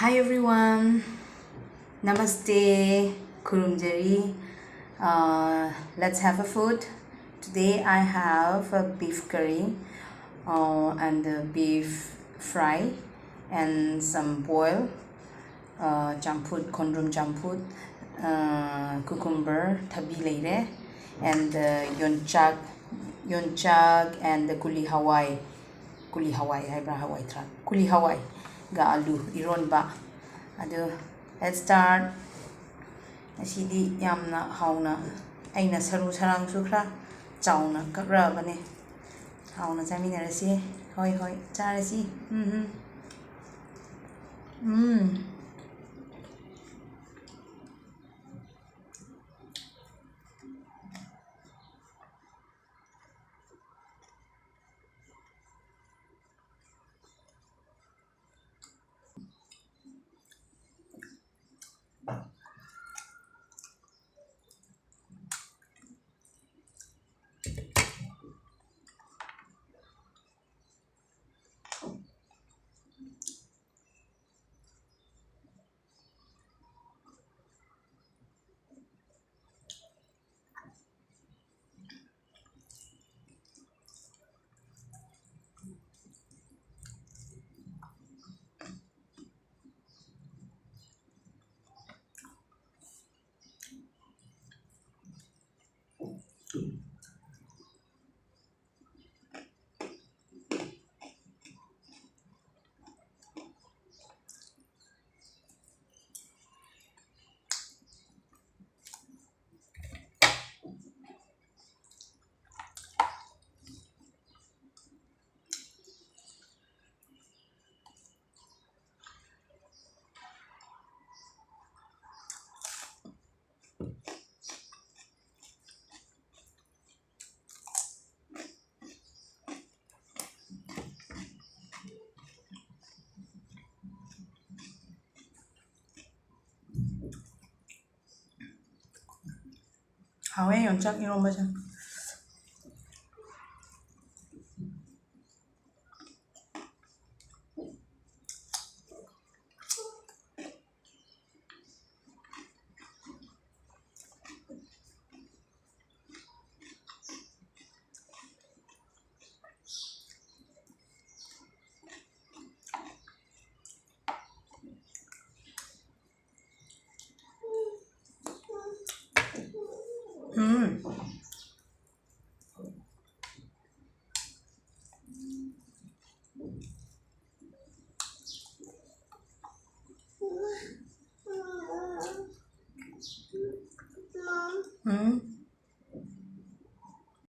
Hi everyone, Namaste, Kurumjari. Let's have a food. Today I have a beef curry and a beef fry and some boil, champhut, cucumber, thabi leire, and yongchak and the kuli hawai ga alu eronba. Let's start. Asidi yamna hauna aina saru sarang sukra chauna kakra bane hauna chaminarasi hoi charasi. Hawe yongchak eronba chan.